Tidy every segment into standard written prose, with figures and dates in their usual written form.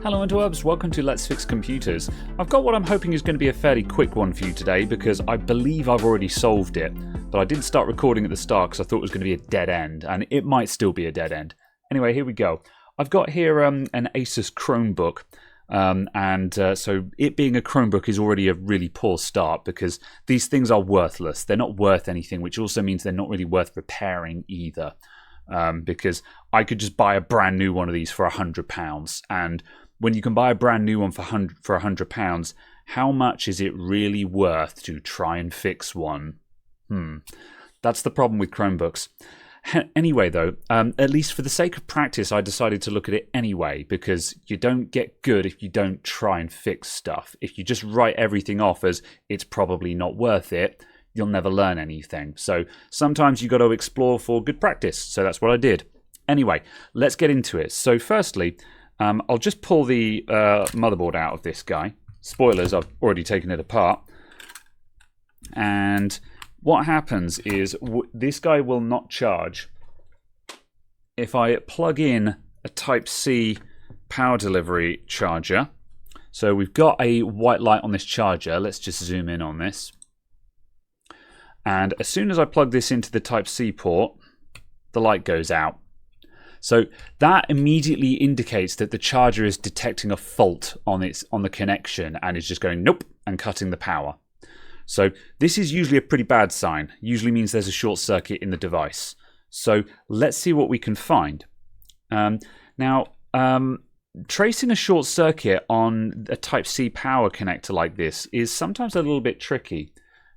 Hello interwebs, welcome to Let's Fix Computers. I've got what I'm hoping is going to be a fairly quick one for you today because I believe I've already solved it, but I didn't start recording at the start because I thought it was going to be a dead end, and it might still be a dead end. Anyway, here we go. I've got here an Asus Chromebook, so it being a Chromebook is already a really poor start because these things are worthless. They're not worth anything, which also means they're not really worth repairing either. Because I could just buy a brand new one of these for £100, and when you can buy a brand new one for £100, how much is it really worth to try and fix one? That's the problem with Chromebooks. Anyway, though, at least for the sake of practice, I decided to look at it anyway, because you don't get good if you don't try and fix stuff. If you just write everything off as it's probably not worth it, you'll never learn anything. So sometimes you got to explore for good practice. So that's what I did. Anyway, let's get into it. So firstly, I'll just pull the motherboard out of this guy. Spoilers, I've already taken it apart. And what happens is this guy will not charge if I plug in a Type-C power delivery charger. So we've got a white light on this charger. Let's just zoom in on this. And as soon as I plug this into the Type-C port, the light goes out. So that immediately indicates that the charger is detecting a fault on the connection and is just going nope and cutting the power. So this is usually a pretty bad sign. Usually means there's a short circuit in the device. So let's see what we can find. Tracing a short circuit on a Type-C power connector like this is sometimes a little bit tricky.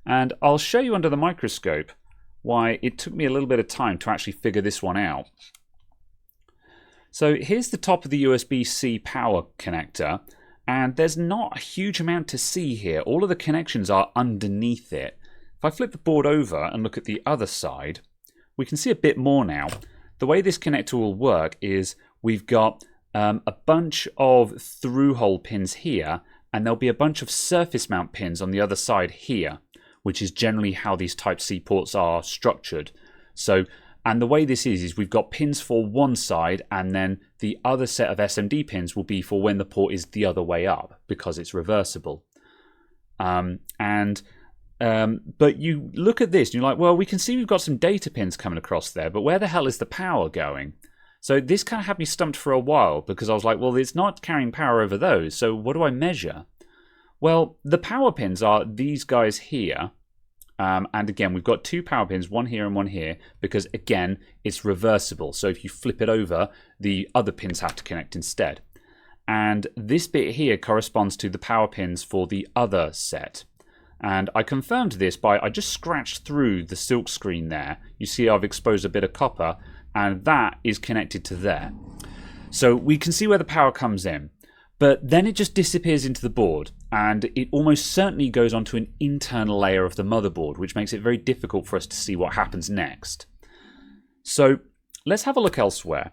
And I'll show you under the microscope why it took me a little bit of time to actually figure this one out. So here's the top of the USB-C power connector, and there's not a huge amount to see here. All of the connections are underneath it. If I flip the board over and look at the other side, we can see a bit more now. The way this connector will work is we've got a bunch of through-hole pins here, and there'll be a bunch of surface mount pins on the other side here, which is generally how these Type-C ports are structured. And the way this is we've got pins for one side, and then the other set of SMD pins will be for when the port is the other way up, because it's reversible. But you look at this and you're like, well, we can see we've got some data pins coming across there, but where the hell is the power going? So this kind of had me stumped for a while, because I was like, well, it's not carrying power over those, so what do I measure? Well, the power pins are these guys here. And again, we've got two power pins, one here and one here, because again, it's reversible. So if you flip it over, the other pins have to connect instead. And this bit here corresponds to the power pins for the other set. And I confirmed this I just scratched through the silk screen there. You see I've exposed a bit of copper, and that is connected to there. So we can see where the power comes in. But then it just disappears into the board, and it almost certainly goes onto an internal layer of the motherboard, which makes it very difficult for us to see what happens next. So let's have a look elsewhere.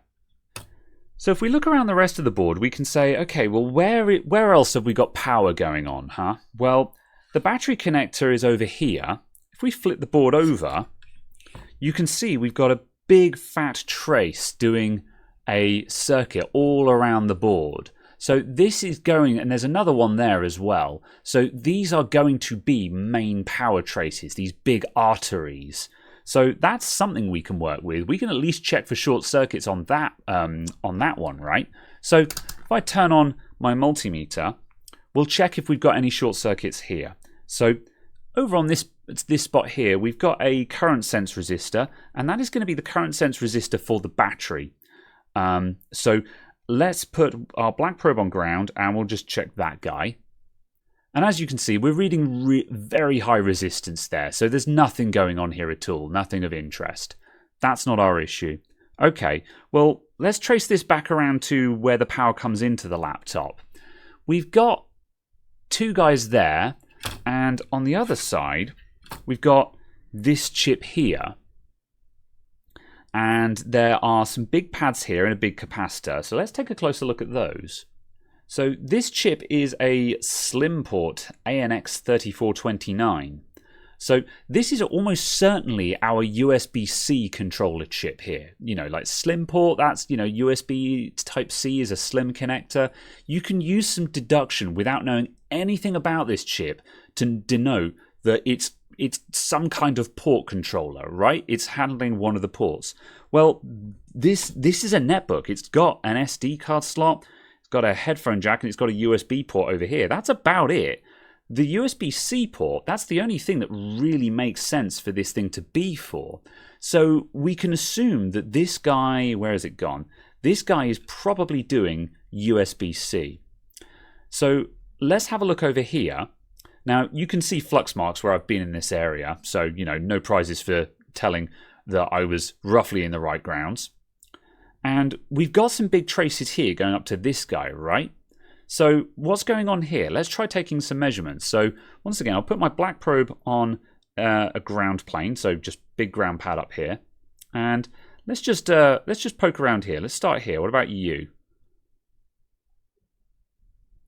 So if we look around the rest of the board, we can say, okay, well, where else have we got power going on, huh? Well, the battery connector is over here. If we flip the board over, you can see we've got a big fat trace doing a circuit all around the board. So this is going, and there's another one there as well. So these are going to be main power traces, these big arteries. So that's something we can work with. We can at least check for short circuits on that one, right? So if I turn on my multimeter, we'll check if we've got any short circuits here. So over on this spot here, we've got a current sense resistor, and that is going to be the current sense resistor for the battery. So let's put our black probe on ground, and we'll just check that guy. And as you can see, we're reading very high resistance there. So there's nothing going on here at all, nothing of interest. That's not our issue. Okay, well, let's trace this back around to where the power comes into the laptop. We've got two guys there, and on the other side, we've got this chip here. And there are some big pads here and a big capacitor. So let's take a closer look at those. So this chip is a slim port ANX3429. So this is almost certainly our USB-C controller chip here. You know, like slim port, that's, you know, USB Type-C is a slim connector. You can use some deduction without knowing anything about this chip to denote that it's some kind of port controller, right? It's handling one of the ports. Well, this is a netbook. It's got an SD card slot, it's got a headphone jack, and it's got a USB port over here. That's about it. The USB-C port, that's the only thing that really makes sense for this thing to be for. So we can assume that this guy, where has it gone? This guy is probably doing USB-C. So let's have a look over here. Now, you can see flux marks where I've been in this area. So, you know, no prizes for telling that I was roughly in the right grounds. And we've got some big traces here going up to this guy, right? So what's going on here? Let's try taking some measurements. So once again, I'll put my black probe on a ground plane, so just big ground pad up here, and let's just poke around here. Let's start here. What about you?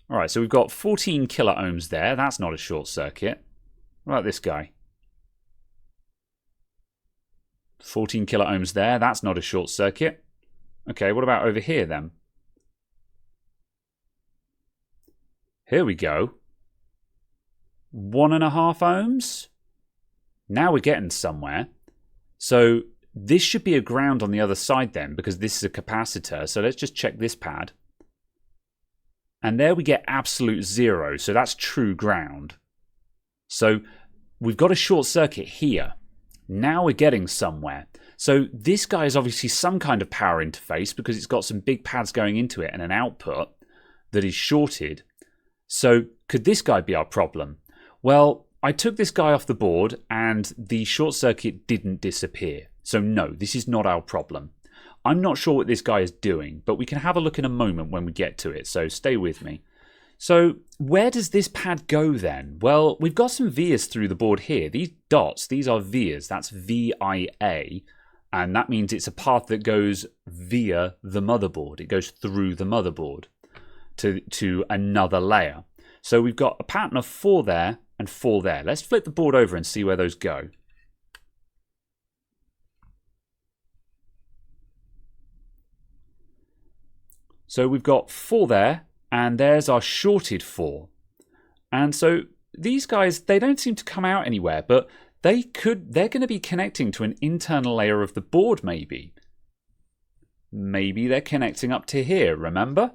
All right, so we've got 14 kilo ohms there. That's not a short circuit. What about this guy? 14 kilo ohms there. That's not a short circuit. Okay, what about over here then? Here we go. 1.5 ohms. Now we're getting somewhere. So this should be a ground on the other side then, because this is a capacitor. So let's just check this pad. And there we get absolute 0. So that's true ground. So we've got a short circuit here. Now we're getting somewhere. So this guy is obviously some kind of power interface because it's got some big pads going into it and an output that is shorted. So could this guy be our problem? Well, I took this guy off the board and the short circuit didn't disappear. So no, this is not our problem. I'm not sure what this guy is doing, but we can have a look in a moment when we get to it, so stay with me. So where does this pad go then? Well, we've got some vias through the board here. These dots, these are vias. That's VIA, and that means it's a path that goes via the motherboard. It goes through the motherboard to another layer. So we've got a pattern of 4 there and 4 there. Let's flip the board over and see where those go. So we've got 4 there, and there's our shorted 4. And so these guys, they don't seem to come out anywhere, but they're going to be connecting to an internal layer of the board maybe. Maybe they're connecting up to here, remember?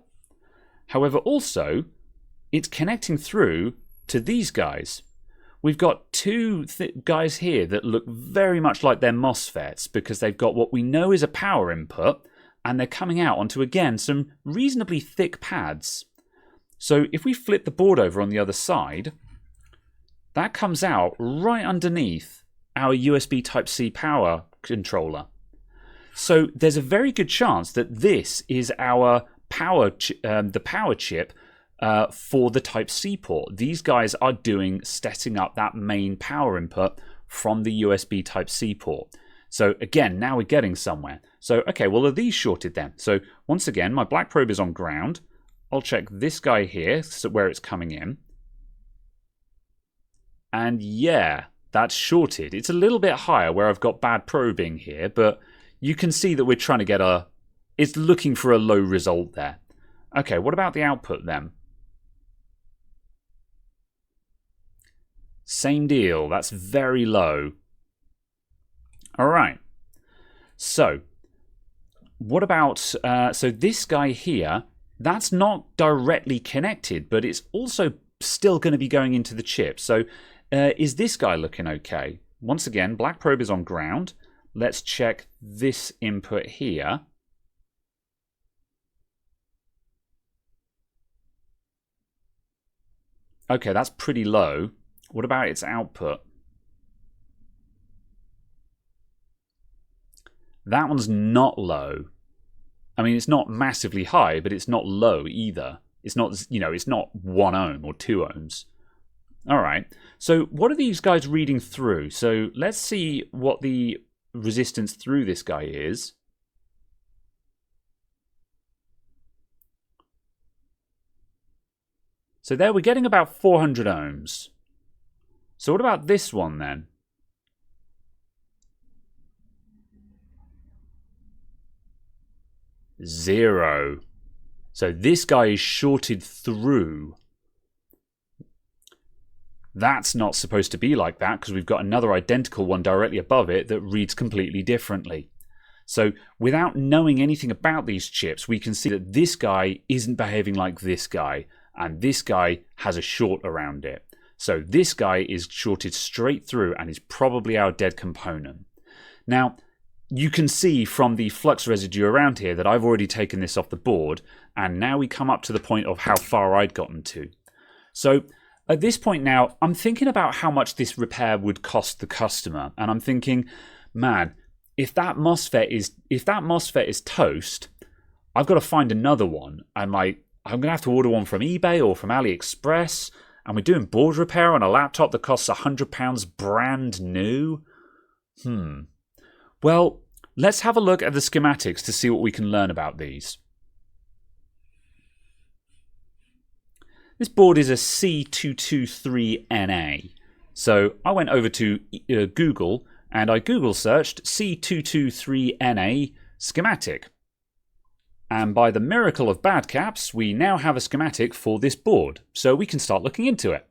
However, also, it's connecting through to these guys. We've got 2 guys here that look very much like they're MOSFETs because they've got what we know is a power input, and they're coming out onto, again, some reasonably thick pads. So if we flip the board over on the other side, that comes out right underneath our USB Type-C power controller. So there's a very good chance that this is our the power chip for the Type-C port. These guys are setting up that main power input from the USB Type-C port. So again, now we're getting somewhere. So, okay, well, are these shorted then? So once again, my black probe is on ground. I'll check this guy here, so where it's coming in. And yeah, that's shorted. It's a little bit higher where I've got bad probing here, but you can see that we're trying to get it's looking for a low result there. Okay, what about the output then? Same deal, that's very low. All right, so what about, so this guy here, that's not directly connected, but it's also still going to be going into the chip. So is this guy looking okay? Once again, black probe is on ground. Let's check this input here. Okay, that's pretty low. What about its output? That one's not low. I mean, it's not massively high, but it's not low either. It's not, you know, it's not 1 ohm or 2 ohms. All right. So what are these guys reading through? So let's see what the resistance through this guy is. So there we're getting about 400 ohms. So what about this one then? Zero. So this guy is shorted through. That's not supposed to be like that because we've got another identical one directly above it that reads completely differently. So without knowing anything about these chips, we can see that this guy isn't behaving like this guy, and this guy has a short around it. So this guy is shorted straight through and is probably our dead component. Now, you can see from the flux residue around here that I've already taken this off the board, and now we come up to the point of how far I'd gotten to. So at this point now, I'm thinking about how much this repair would cost the customer, and I'm thinking, man, if that MOSFET is toast, I've got to find another one. I'm going to have to order one from eBay or from AliExpress, and we're doing board repair on a laptop that costs £100 brand new. Well, let's have a look at the schematics to see what we can learn about these. This board is a C223NA. So I went over to Google and I Google searched C223NA schematic. And by the miracle of bad caps, we now have a schematic for this board. So we can start looking into it.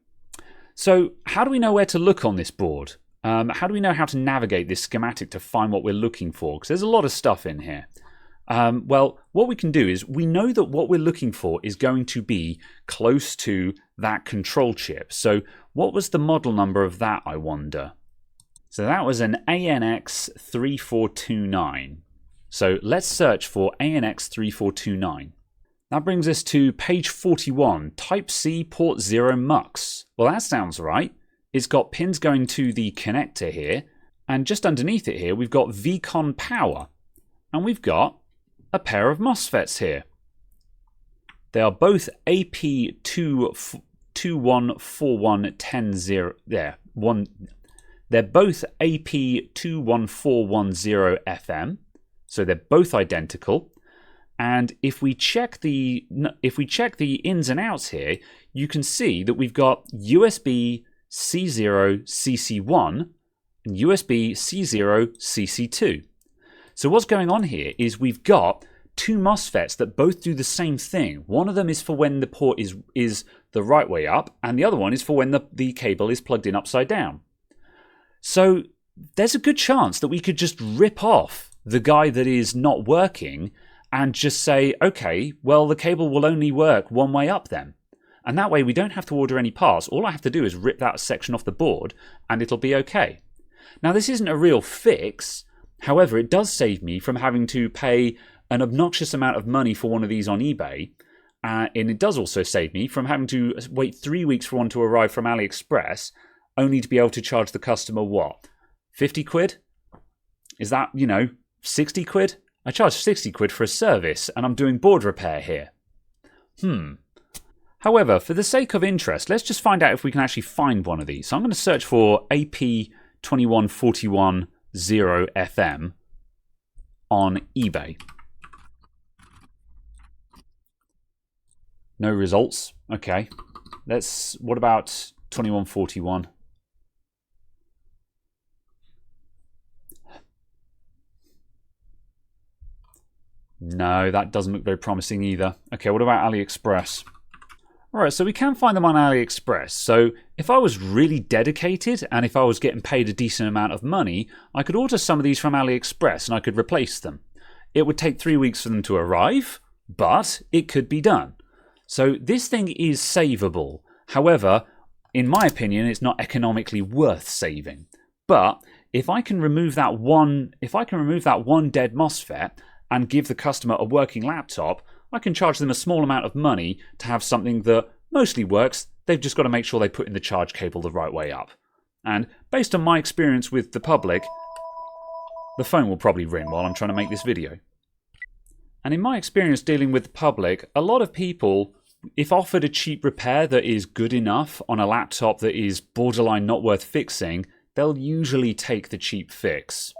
So how do we know where to look on this board? How do we know how to navigate this schematic to find what we're looking for? Because there's a lot of stuff in here. Well, what we can do is we know that what we're looking for is going to be close to that control chip. So what was the model number of that, I wonder? So that was an ANX3429. So let's search for ANX3429. That brings us to page 41, Type C port 0 MUX. Well, that sounds right. It's got pins going to the connector here, and just underneath it here, we've got VCon power, and we've got a pair of MOSFETs here. They are both AP214110. They're both AP21410 FM, so they're both identical. And if we check the ins and outs here, you can see that we've got USB C0 CC1 and USB C0 CC2. So what's going on here is we've got two MOSFETs that both do the same thing. One of them is for when the port is the right way up, and the other one is for when the cable is plugged in upside down. So there's a good chance that we could just rip off the guy that is not working and just say, okay, well, the cable will only work one way up then. And that way we don't have to order any parts. All I have to do is rip that section off the board and it'll be okay. Now, this isn't a real fix. However, it does save me from having to pay an obnoxious amount of money for one of these on eBay. And it does also save me from having to wait 3 weeks for one to arrive from AliExpress, only to be able to charge the customer, what, 50 quid? Is that, 60 quid? I charge 60 quid for a service, and I'm doing board repair here. However, for the sake of interest, let's just find out if we can actually find one of these. So I'm going to search for AP21410 FM on eBay. No results. Okay. What about 2141? No, that doesn't look very promising either. Okay, what about AliExpress? Alright, so we can find them on AliExpress. So if I was really dedicated and if I was getting paid a decent amount of money, I could order some of these from AliExpress and I could replace them. It would take 3 weeks for them to arrive, but it could be done. So this thing is savable. However, in my opinion, it's not economically worth saving. But if I can remove that one dead MOSFET and give the customer a working laptop, I can charge them a small amount of money to have something that mostly works. They've just got to make sure they put in the charge cable the right way up. And based on my experience with the public, the phone will probably ring while I'm trying to make this video. And in my experience dealing with the public, a lot of people, if offered a cheap repair that is good enough on a laptop that is borderline not worth fixing, they'll usually take the cheap fix.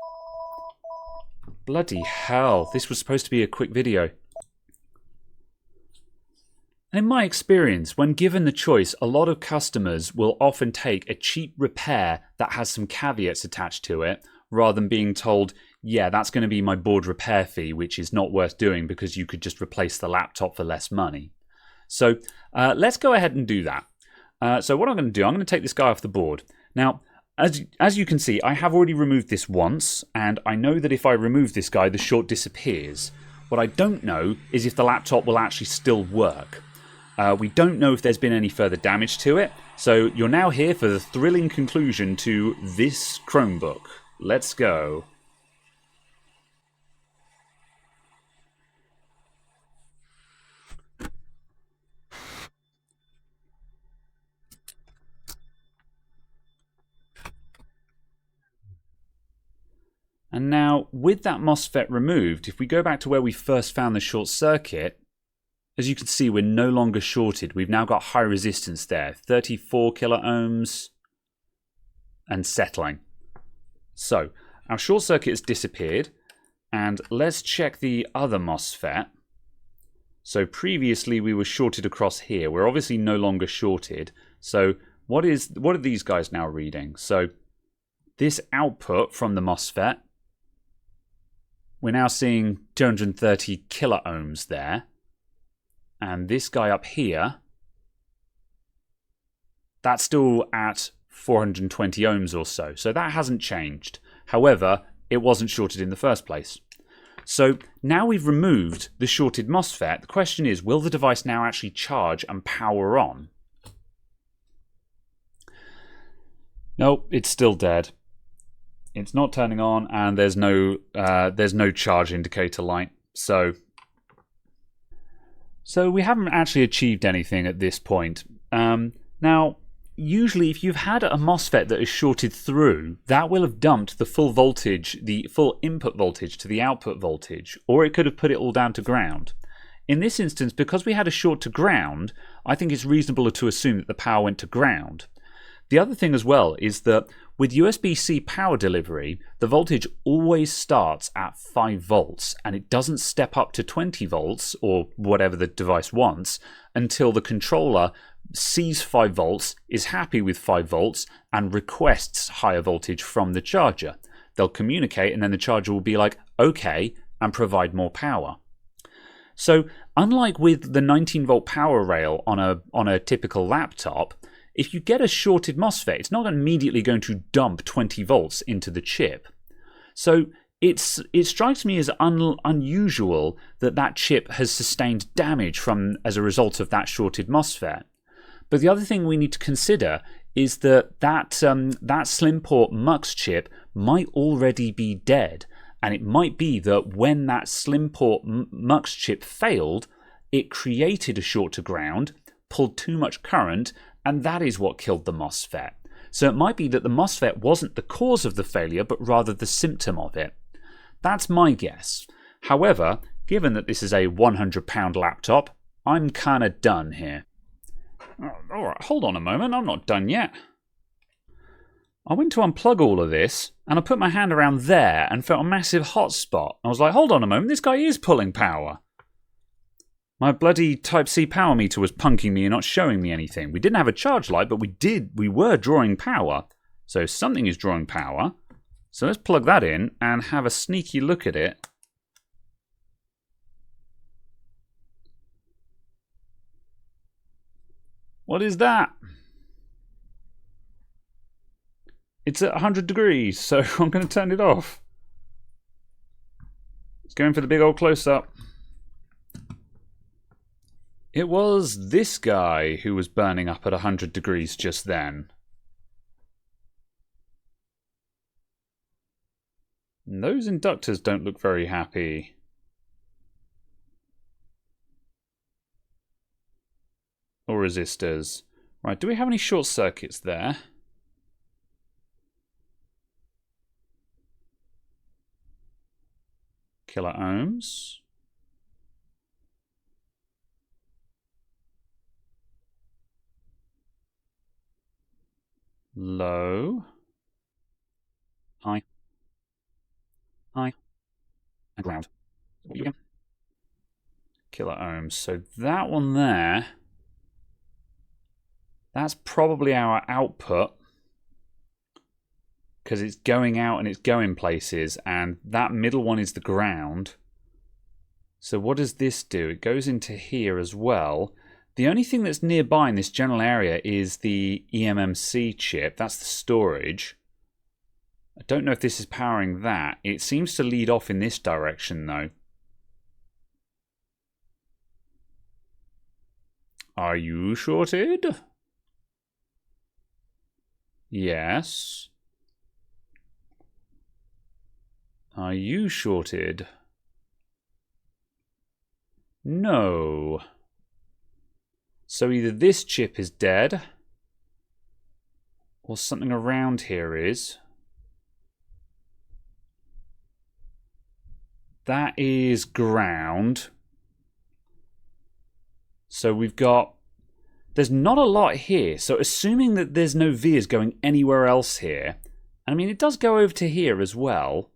Bloody hell, this was supposed to be a quick video. And in my experience, when given the choice, a lot of customers will often take a cheap repair that has some caveats attached to it, rather than being told, yeah, that's going to be my board repair fee, which is not worth doing because you could just replace the laptop for less money. So let's go ahead and do that. So what I'm going to do, I'm going to take this guy off the board. Now, as you can see, I have already removed this once, and I know that if I remove this guy, the short disappears. What I don't know is if the laptop will actually still work. We don't know if there's been any further damage to it, so you're now here for the thrilling conclusion to this Chromebook. Let's go. And now, with that MOSFET removed, if we go back to where we first found the short circuit, as you can see, we're no longer shorted. We've now got high resistance there, 34 kilo ohms, and settling. So, our short circuit has disappeared, and let's check the other MOSFET. So previously we were shorted across here. We're obviously no longer shorted. So what are these guys now reading? So this output from the MOSFET, we're now seeing 230 kilo ohms there. And this guy up here, that's still at 420 ohms or so. So that hasn't changed. However, it wasn't shorted in the first place. So now we've removed the shorted MOSFET, the question is, will the device now actually charge and power on? Nope, it's still dead. It's not turning on, and there's no charge indicator light. So we haven't actually achieved anything at this point. Now, usually if you've had a MOSFET that is shorted through, that will have dumped the full voltage, the full input voltage to the output voltage, or it could have put it all down to ground. In this instance, because we had a short to ground, I think it's reasonable to assume that the power went to ground. The other thing as well is that with USB-C power delivery, the voltage always starts at 5 volts and it doesn't step up to 20 volts or whatever the device wants until the controller sees 5 volts, is happy with 5 volts, and requests higher voltage from the charger. They'll communicate, and then the charger will be like, okay, and provide more power. So, unlike with the 19-volt power rail on a typical laptop, if you get a shorted MOSFET, it's not immediately going to dump 20 volts into the chip. So, it strikes me as unusual that chip has sustained damage as a result of that shorted MOSFET. But the other thing we need to consider is that slim port MUX chip might already be dead. And it might be that when that slim port MUX chip failed, it created a short to ground, pulled too much current, and that is what killed the MOSFET. So it might be that the MOSFET wasn't the cause of the failure, but rather the symptom of it. That's my guess. However, given that this is a £100 laptop, I'm kinda done here. Alright, hold on a moment, I'm not done yet. I went to unplug all of this, and I put my hand around there and felt a massive hot spot. I was like, hold on a moment, this guy is pulling power. My bloody Type-C power meter was punking me and not showing me anything. We didn't have a charge light, but we were drawing power. So something is drawing power. So let's plug that in and have a sneaky look at it. What is that? It's at 100 degrees, so I'm going to turn it off. It's going for the big old close-up. It was this guy who was burning up at 100 degrees just then. And those inductors don't look very happy. Or resistors. Right, do we have any short circuits there? Kilo ohms. Low. High. High. And ground. What you again? Kilo ohms. So that one there That's probably our output, because it's going out and it's going places, and that middle one is the ground. So what does this do? It goes into here as well. The only thing that's nearby in this general area is the eMMC chip. That's the storage. I don't know if this is powering that. It seems to lead off in this direction, though. Are you shorted? Yes. Are you shorted? No. So either this chip is dead, or something around here is. That is ground. So we've got... There's not a lot here. So assuming that there's no vias going anywhere else here. I mean, it does go over to here as well.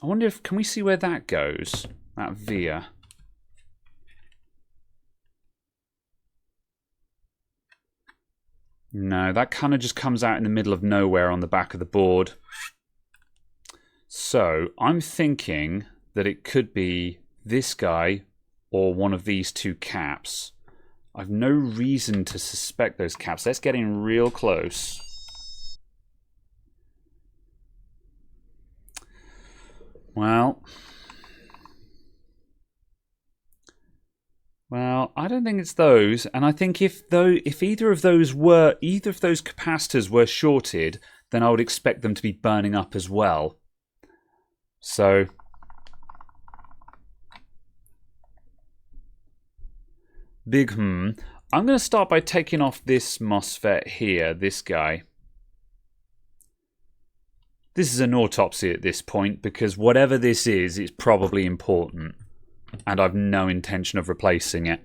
I wonder if... Can we see where that goes? That via. No, that kind of just comes out in the middle of nowhere on the back of the board. So I'm thinking that it could be this guy or one of these two caps. I've no reason to suspect those caps. Let's get in real close. Well, I don't think it's those, and I think if either of those capacitors were shorted, then I would expect them to be burning up as well. So big I'm going to start by taking off this MOSFET here, this guy. This is an autopsy at this point, because whatever this is, it's probably important. And I've no intention of replacing it.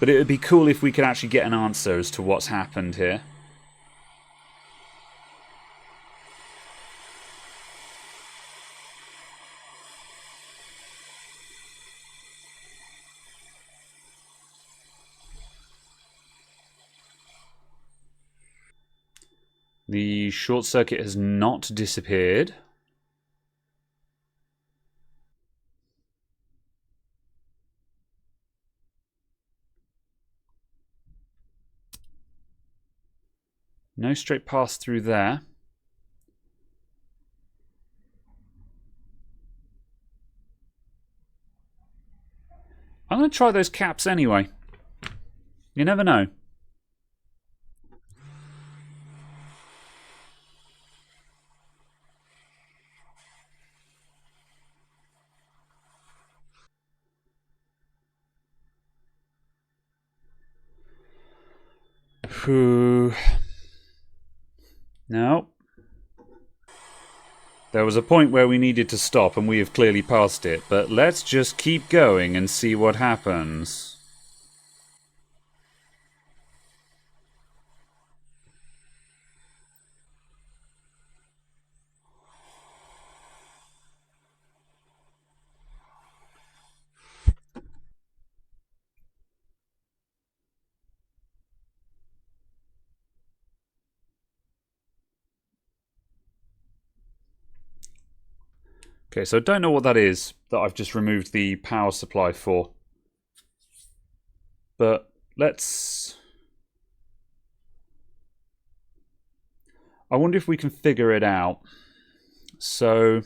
But it would be cool if we could actually get an answer as to what's happened here. The short circuit has not disappeared. No straight pass through there. I'm going to try those caps anyway. You never know. No. There was a point where we needed to stop, and we have clearly passed it, but let's just keep going and see what happens. Okay, so I don't know what that is that I've just removed the power supply for. But let's... I wonder if we can figure it out. So...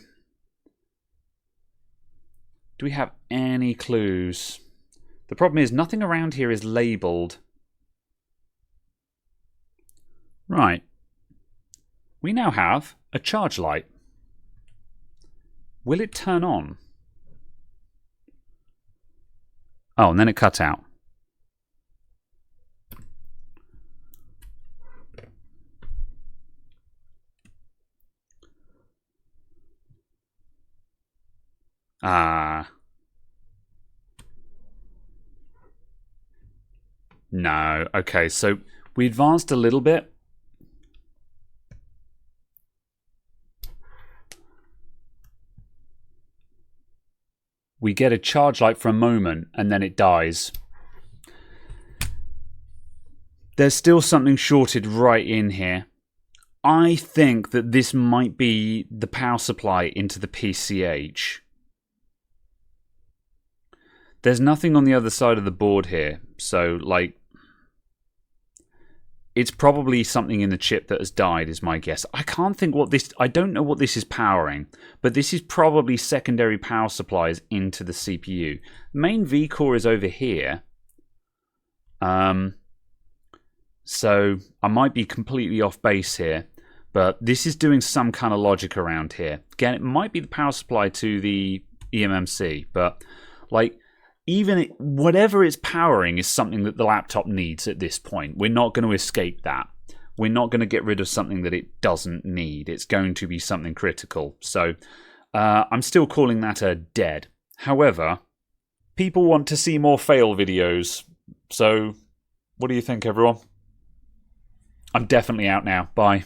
do we have any clues? The problem is nothing around here is labelled. Right. We now have a charge light. Will it turn on? Oh, and then it cut out. Ah. No. Okay, so we advanced a little bit. We get a charge light for a moment, and then it dies. There's still something shorted right in here. I think that this might be the power supply into the PCH. There's nothing on the other side of the board here, so like it's probably something in the chip that has died is my guess. I can't think what this, I don't know what this is powering, but this is probably secondary power supplies into the CPU. Main V core is over here. So I might be completely off base here, but this is doing some kind of logic around here. Again, it might be the power supply to the eMMC, but like even whatever it's powering is something that the laptop needs at this point. We're not going to escape that. We're not going to get rid of something that it doesn't need. It's going to be something critical. So I'm still calling that a dead. However, people want to see more fail videos. So what do you think, everyone? I'm definitely out now. Bye.